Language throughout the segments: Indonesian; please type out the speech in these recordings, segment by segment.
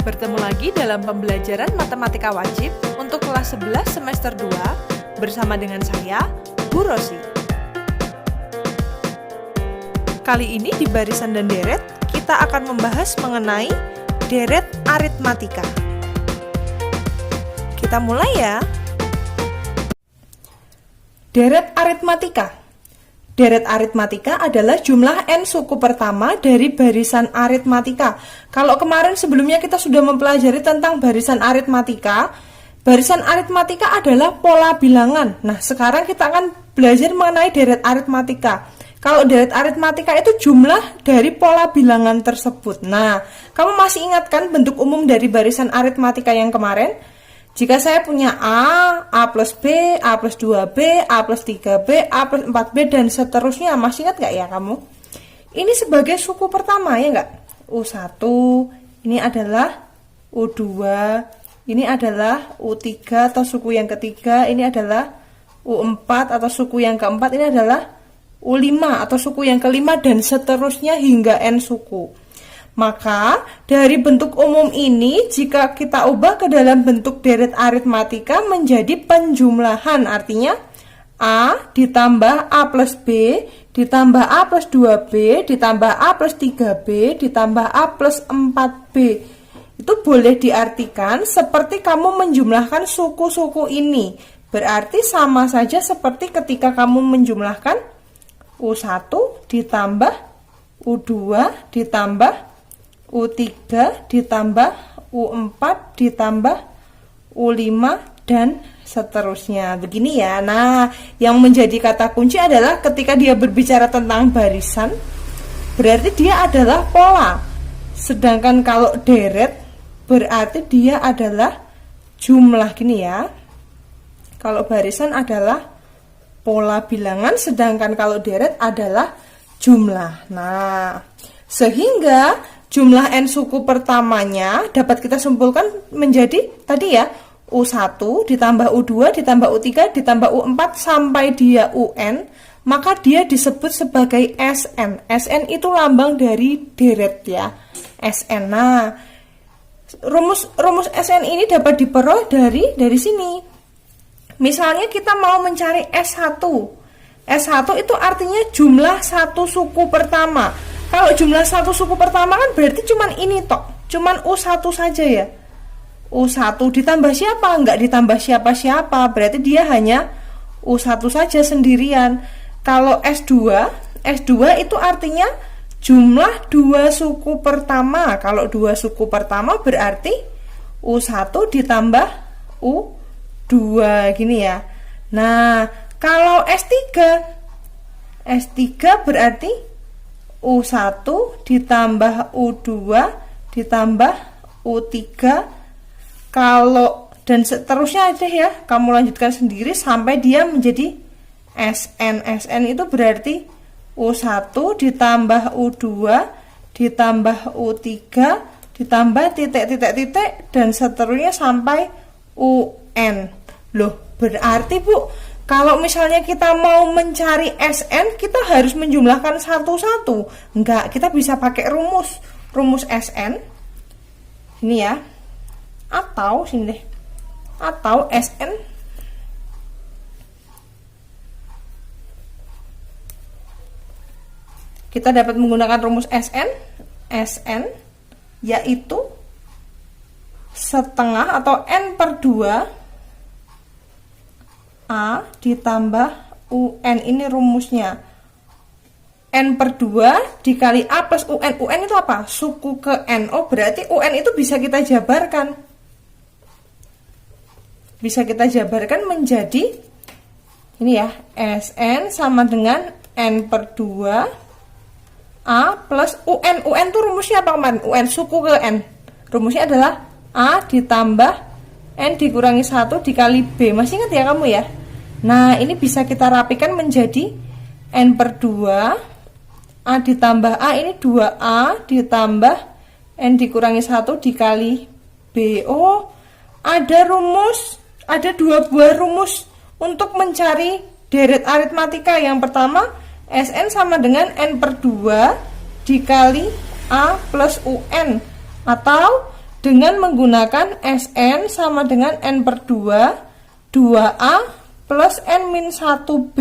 Bertemu lagi dalam pembelajaran matematika wajib untuk kelas 11 semester 2 bersama dengan saya, Bu Rosi. Kali ini di barisan dan deret, kita akan membahas mengenai deret aritmatika. Kita mulai ya. Deret aritmatika. Deret aritmatika adalah jumlah n suku pertama dari barisan aritmatika. Kalau kemarin sebelumnya kita sudah mempelajari tentang barisan aritmatika, barisan aritmatika adalah pola bilangan. Nah, sekarang kita akan belajar mengenai deret aritmatika. Kalau deret aritmatika itu jumlah dari pola bilangan tersebut. Nah, kamu masih ingat kan bentuk umum dari barisan aritmatika yang kemarin? Jika saya punya A plus B, A plus 2B, A plus 3B, A plus 4B, dan seterusnya, masih ingat nggak ya kamu? Ini sebagai suku pertama, ya nggak? U1, ini adalah U2, ini adalah U3 atau suku yang ketiga, ini adalah U4 atau suku yang keempat, ini adalah U5 atau suku yang kelima, dan seterusnya hingga N suku. Maka, dari bentuk umum ini, jika kita ubah ke dalam bentuk deret aritmatika menjadi penjumlahan, artinya A ditambah A plus B, ditambah A plus 2B, ditambah A plus 3B, ditambah A plus 4B. Itu boleh diartikan seperti kamu menjumlahkan suku-suku ini. Berarti sama saja seperti ketika kamu menjumlahkan U1 ditambah U2 ditambah U3 ditambah U4 ditambah U5 dan seterusnya. Begini ya. Nah, yang menjadi kata kunci adalah ketika dia berbicara tentang barisan, berarti dia adalah pola. Sedangkan kalau deret berarti dia adalah jumlah, gini ya. Kalau barisan adalah pola bilangan, sedangkan kalau deret adalah jumlah. Nah, sehingga jumlah n suku pertamanya dapat kita simpulkan menjadi tadi ya, U1 ditambah U2 ditambah U3 ditambah U4 sampai dia UN, maka dia disebut sebagai Sn. Sn itu lambang dari deret ya, Sn. Nah, rumus Sn ini dapat diperoleh dari sini. Misalnya kita mau mencari S1. S1 itu artinya jumlah satu suku pertama. Kalau jumlah satu suku pertama kan berarti cuman ini tok, cuman U1 saja ya. U1 ditambah siapa? Enggak ditambah siapa-siapa, berarti dia hanya U1 saja sendirian. Kalau S2 itu artinya jumlah dua suku pertama. Kalau dua suku pertama berarti U1 ditambah U2, gini ya. Nah, kalau S3 berarti U1 ditambah U2 ditambah U3, kalau dan seterusnya aja ya, kamu lanjutkan sendiri sampai dia menjadi Sn. Sn itu berarti U1 ditambah U2 ditambah U3 ditambah titik dan seterusnya sampai UN. Loh, berarti Bu, kalau misalnya kita mau mencari Sn, kita harus menjumlahkan satu-satu. Enggak, kita bisa pakai rumus Sn. Ini ya. Atau sini deh. Atau Sn kita dapat menggunakan rumus Sn yaitu setengah atau n per 2 A ditambah UN. Ini rumusnya. N per 2 dikali A plus UN. UN itu apa? Suku ke N. Oh, berarti UN itu bisa kita jabarkan. Bisa kita jabarkan menjadi ini ya, Sn sama dengan N per 2 A plus UN. UN itu rumusnya apa kemarin? UN suku ke N. Rumusnya adalah A ditambah N dikurangi 1 dikali B. Masih ingat ya kamu ya? Nah, ini bisa kita rapikan menjadi N per 2 A ditambah A, ini 2A ditambah N dikurangi 1 dikali B. Oh, ada dua buah rumus untuk mencari deret aritmatika. Yang pertama, Sn sama dengan N per 2 dikali A plus UN, atau dengan menggunakan Sn sama dengan N per 2, 2A plus N-1B.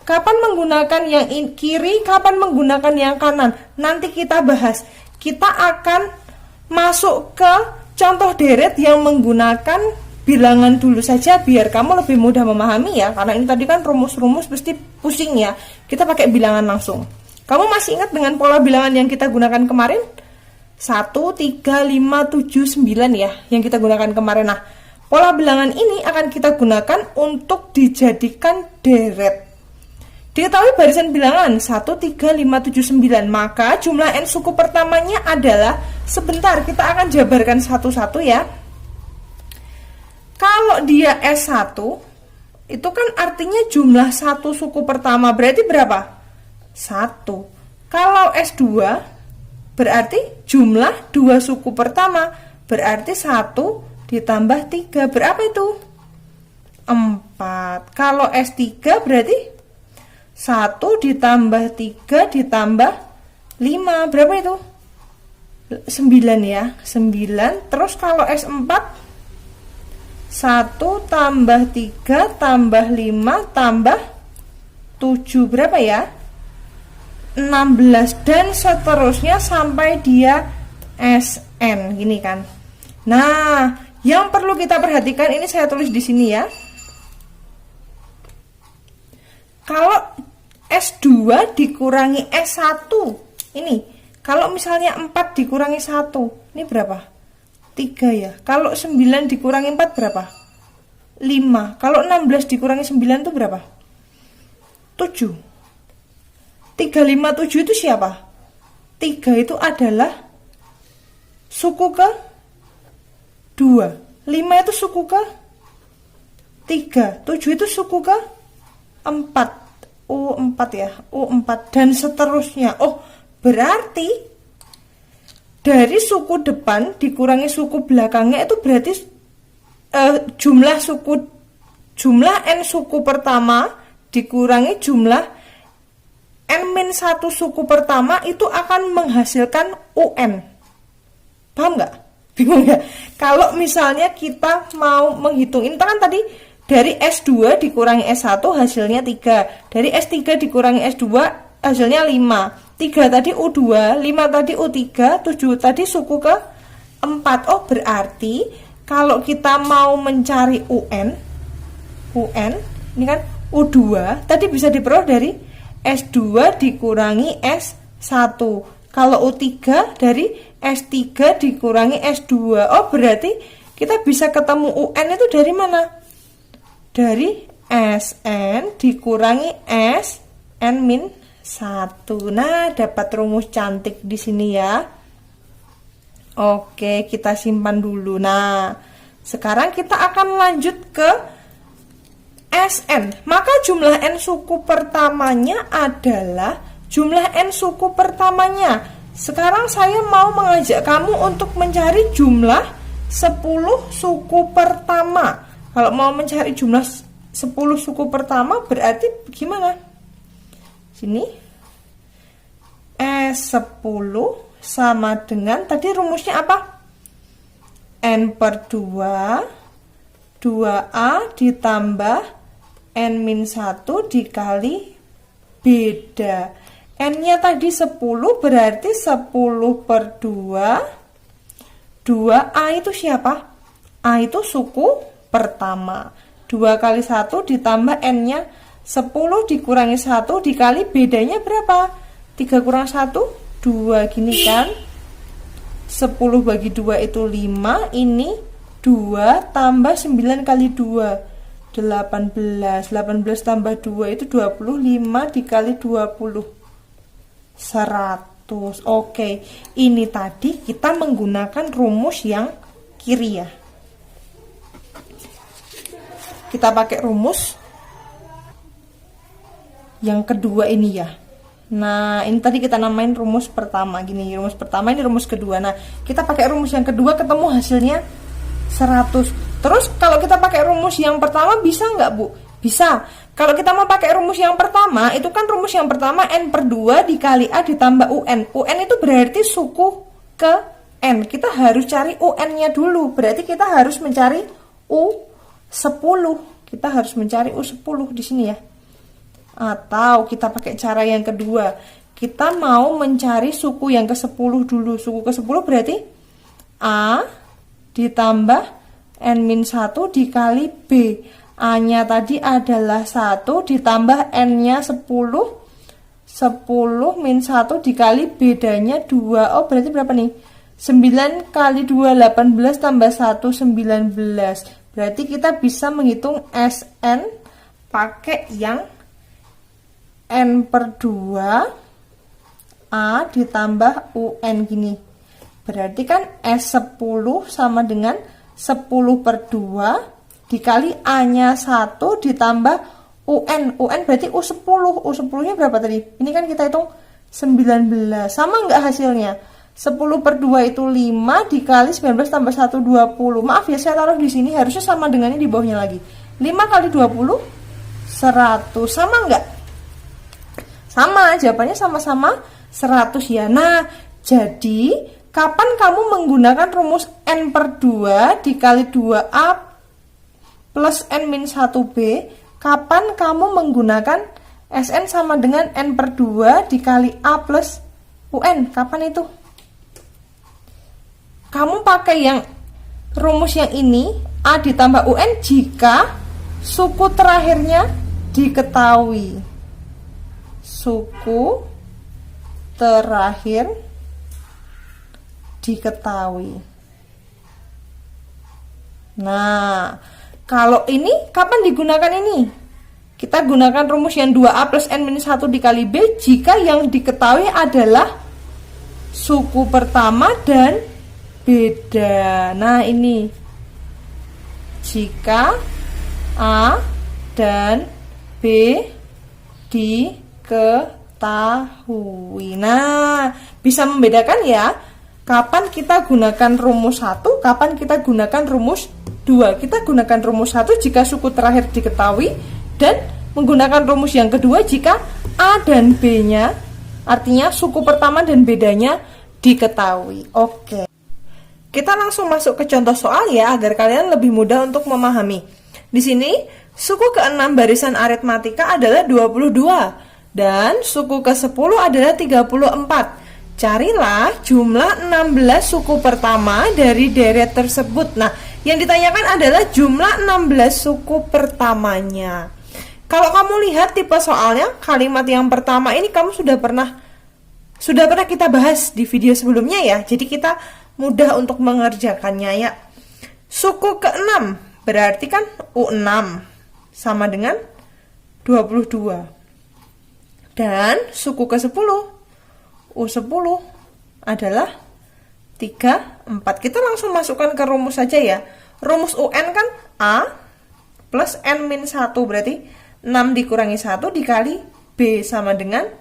Kapan menggunakan yang kiri, kapan menggunakan yang kanan? Nanti kita bahas. Kita akan masuk ke contoh deret yang menggunakan bilangan dulu saja biar kamu lebih mudah memahami ya. Karena ini tadi kan rumus-rumus pasti pusing ya. Kita pakai bilangan langsung. Kamu masih ingat dengan pola bilangan yang kita gunakan kemarin? 1, 3, 5, 7, 9 ya, yang kita gunakan kemarin. Nah, pola bilangan ini akan kita gunakan untuk dijadikan deret. Diketahui barisan bilangan 1, 3, 5, 7, 9. Maka jumlah N suku pertamanya adalah, sebentar kita akan jabarkan satu-satu ya. Kalau dia S1, itu kan artinya jumlah satu suku pertama, berarti berapa? 1. Kalau S2 berarti jumlah 2 suku pertama, berarti 1 ditambah 3, berapa itu? 4. Kalau S3 berarti 1 ditambah 3 ditambah 5, berapa itu? 9 ya, 9. Terus kalau S4 1 tambah 3 tambah 5 tambah 7, berapa ya? 16 dan seterusnya sampai dia Sn gini kan. Nah, yang perlu kita perhatikan ini saya tulis di sini ya. Kalau S2 dikurangi S1 ini, kalau misalnya 4 dikurangi 1, ini berapa? 3 ya. Kalau 9 dikurangi 4 berapa? 5. Kalau 16 dikurangi 9 itu berapa? 7. 3, 5, 7 itu siapa? 3 itu adalah suku ke 2, 5 itu suku ke 3, 7 itu suku ke 4, U4 ya, U4 dan seterusnya. Oh, berarti dari suku depan dikurangi suku belakangnya itu berarti jumlah N suku pertama dikurangi jumlah N-1 suku pertama itu akan menghasilkan UN. Paham nggak? Bingung ya? Kalau misalnya kita mau menghitung, ini kan tadi dari S2 dikurangi S1 hasilnya 3, dari S3 dikurangi S2 hasilnya 5, 3 tadi U2, 5 tadi U3, 7 tadi suku ke 4. Oh, berarti kalau kita mau mencari UN ini kan U2 tadi bisa diperoleh dari S2 dikurangi S1. Kalau U3 dari S3 dikurangi S2. Oh, berarti kita bisa ketemu UN itu dari mana? Dari Sn dikurangi Sn-1. Nah, dapat rumus cantik di sini ya. Oke, kita simpan dulu. Nah, sekarang kita akan lanjut ke Sn. Maka jumlah N suku pertamanya adalah jumlah N suku pertamanya. Sekarang saya mau mengajak kamu untuk mencari jumlah 10 suku pertama. Kalau mau mencari jumlah 10 suku pertama berarti gimana? Sini S10 sama dengan tadi rumusnya apa? N per 2 2A ditambah N-1 dikali beda. N-nya tadi 10 berarti 10 per 2. 2A itu siapa? A itu suku pertama. 2 kali 1 ditambah N-nya 10 dikurangi 1 dikali bedanya berapa? 3 kurang 1, 2 gini kan. 10 bagi 2 itu 5. Ini 2 tambah 9 kali 2 18 tambah 2 itu 25 dikali 20 100. Oke, ini tadi kita menggunakan rumus yang kiri ya. Kita pakai rumus yang kedua ini ya. Nah, ini tadi kita namain rumus pertama gini, rumus pertama, ini rumus kedua. Nah, kita pakai rumus yang kedua ketemu hasilnya 100. Terus kalau kita pakai rumus yang pertama bisa nggak, Bu? Bisa. Kalau kita mau pakai rumus yang pertama, itu kan rumus yang pertama N per 2 dikali A ditambah UN. UN itu berarti suku ke UN. Kita harus cari UN-nya dulu. Berarti kita harus mencari U10. Kita harus mencari U10 di sini ya. Atau kita pakai cara yang kedua. Kita mau mencari suku yang ke-10 dulu. Suku ke-10 berarti A ditambah N-1 dikali B. A-nya tadi adalah 1 ditambah N-nya 10. 10 min 1 dikali bedanya 2. Oh, berarti berapa nih? 9 kali 2, 18 tambah 1, 19. Berarti kita bisa menghitung SN pakai yang N per 2 A ditambah UN gini. Berarti kan S10 sama dengan 10 per 2 dikali A-nya 1 ditambah UN. UN berarti U10. U10-nya berapa tadi? Ini kan kita hitung 19. Sama nggak hasilnya? 10 per 2 itu 5 dikali 19 tambah 1, 20. Maaf ya, saya taruh di sini. Harusnya sama dengan ini di bawahnya lagi. 5 kali 20, 100. Sama nggak? Sama, jawabannya sama-sama 100 ya. Nah, jadi kapan kamu menggunakan rumus N per 2 dikali 2A plus N-1B? Kapan kamu menggunakan SN sama dengan N per 2 dikali A plus UN? Kapan itu? Kamu pakai yang rumus yang ini, A ditambah UN, jika suku terakhirnya diketahui. Suku terakhir diketahui. Nah, kalau ini kapan digunakan ini? Kita gunakan rumus yang 2A plus N-1 dikali B jika yang diketahui adalah suku pertama dan beda. Nah, ini jika A dan B diketahui. Nah, bisa membedakan ya kapan kita gunakan rumus 1, kapan kita gunakan rumus 2. Kita gunakan rumus 1 jika suku terakhir diketahui dan menggunakan rumus yang kedua jika A dan B-nya, artinya suku pertama dan bedanya diketahui. Oke. Kita langsung masuk ke contoh soal ya agar kalian lebih mudah untuk memahami. Di sini suku ke-6 barisan aritmatika adalah 22 dan suku ke-10 adalah 34. Carilah jumlah 16 suku pertama dari deret tersebut. Nah, yang ditanyakan adalah jumlah 16 suku pertamanya. Kalau kamu lihat tipe soalnya, kalimat yang pertama ini kamu sudah pernah kita bahas di video sebelumnya ya. Jadi kita mudah untuk mengerjakannya ya. Suku ke-6 berarti kan U6 sama dengan 22. Dan suku ke-10 U10 adalah 34. Kita langsung masukkan ke rumus saja ya. Rumus UN kan A plus N-1 berarti 6 dikurangi 1 dikali B sama dengan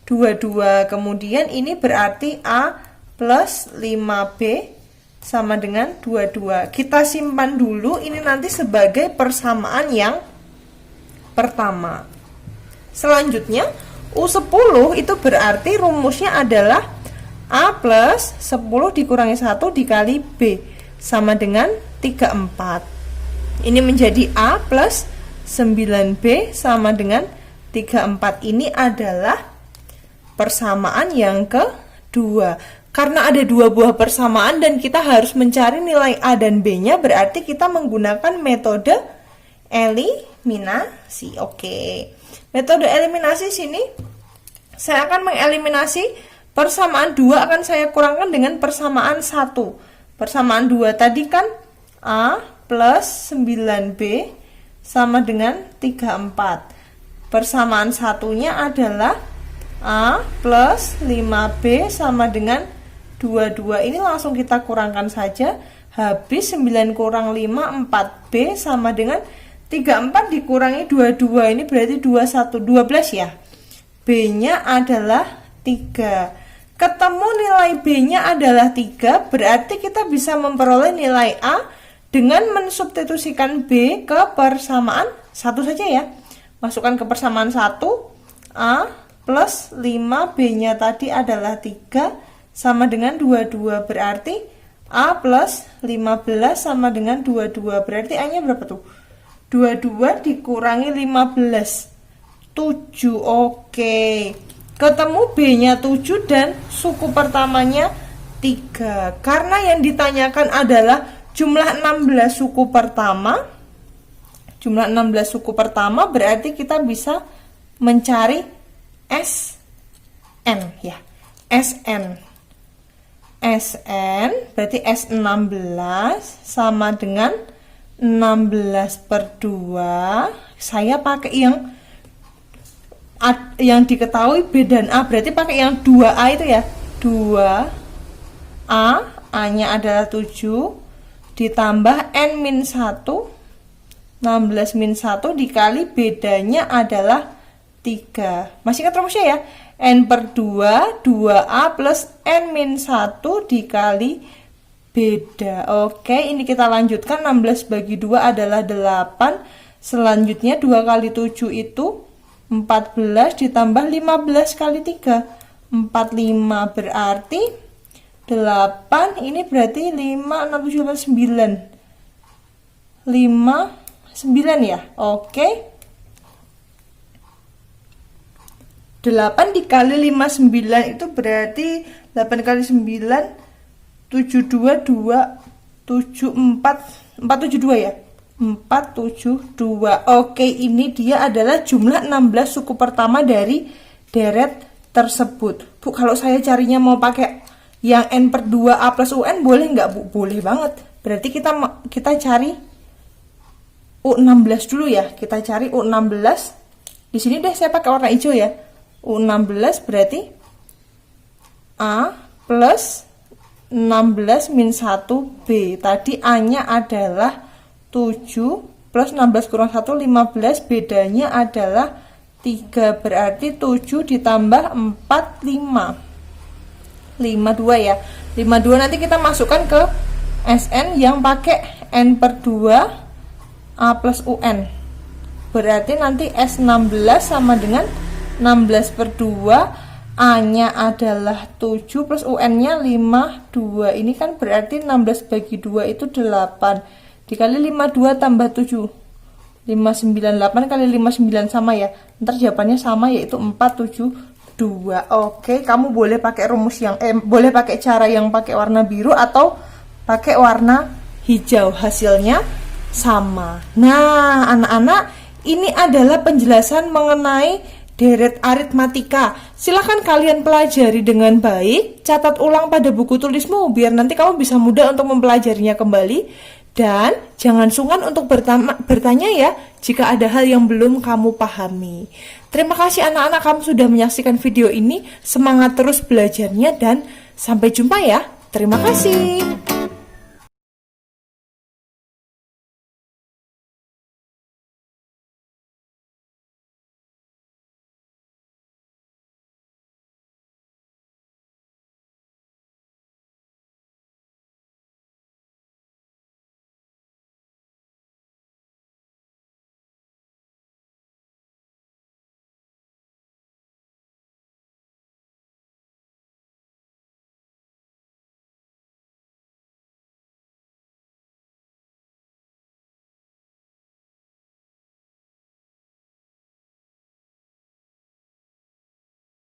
22. Kemudian ini berarti A plus 5B sama dengan 22. Kita simpan dulu ini nanti sebagai persamaan yang pertama. Selanjutnya U10 itu berarti rumusnya adalah A plus 10 dikurangi 1 dikali B sama dengan 34. Ini menjadi A plus 9B sama dengan 34. Ini adalah persamaan yang kedua. Karena ada dua buah persamaan dan kita harus mencari nilai A dan B-nya, berarti kita menggunakan metode eliminasi. Oke. Metode eliminasi sini saya akan mengeliminasi persamaan 2 akan saya kurangkan dengan persamaan 1. Persamaan 2 tadi kan A plus 9B sama dengan 34. Persamaan satunya adalah A plus 5B sama dengan 22. Ini langsung kita kurangkan saja. Habis 9 kurang 5, 4B sama dengan 34 dikurangi 22. Ini berarti 12 ya. B-nya adalah 3. Ketemu nilai B-nya adalah 3, berarti kita bisa memperoleh nilai A dengan mensubstitusikan B ke persamaan 1 saja ya. Masukkan ke persamaan 1, A plus 5, B-nya tadi adalah 3, sama dengan 22, berarti A plus 15 sama dengan 22, berarti A nya berapa tuh? 22 dikurangi 15, 7. Oke, ketemu B nya 7 dan suku pertamanya 3. Karena yang ditanyakan adalah jumlah 16 suku pertama, jumlah 16 suku pertama, berarti kita bisa mencari SN ya. SN berarti S16 sama dengan 16 per 2. Saya pakai yang diketahui B dan A, berarti pakai yang 2A itu ya. 2A, A nya adalah 7 ditambah N-1, 16 min 1 dikali bedanya adalah 3. Masih ingat rumusnya ya? N per 2, 2A plus N min 1 dikali beda. Oke, ini kita lanjutkan. 16 bagi 2 adalah 8. Selanjutnya 2 kali 7 itu 14 ditambah 15 kali 3. 45 berarti 8. Ini berarti 5, 6, 7, 8, 9. 5, 9 ya. Oke. 8 dikali 59 itu berarti 8 kali 9 72, 2 7 4 472 ya. 472. Oke, ini dia adalah jumlah 16 suku pertama dari deret tersebut. Bu, kalau saya carinya mau pakai yang N per 2A plus UN boleh nggak, Bu? Boleh banget. Berarti kita cari U16 dulu ya. Kita cari U16. Di sini deh saya pakai warna hijau ya. U16 berarti A plus 16 min 1B. Tadi A nya adalah 7 plus 16 kurang 1, 15. Bedanya adalah 3. Berarti 7 ditambah 4, 5. 52 ya. 52 nanti kita masukkan ke SN yang pakai N per 2 A plus UN. Berarti nanti S16 sama dengan 16 per 2, A nya adalah 7 plus UN nya 5, 2. Ini kan berarti 16 bagi 2 itu 8 dikali 52 tambah 7, 598 kali 59 sama ya. Ntar jawabannya sama, yaitu 472. Oke, kamu boleh pakai rumus yang boleh pakai cara yang pakai warna biru atau pakai warna hijau, hasilnya sama. Nah, anak-anak, ini adalah penjelasan mengenai deret aritmatika. Silahkan kalian pelajari dengan baik, catat ulang pada buku tulismu biar nanti kamu bisa mudah untuk mempelajarinya kembali. Dan jangan sungkan untuk bertanya ya jika ada hal yang belum kamu pahami. Terima kasih anak-anak, kamu sudah menyaksikan video ini. Semangat terus belajarnya dan sampai jumpa ya. Terima kasih.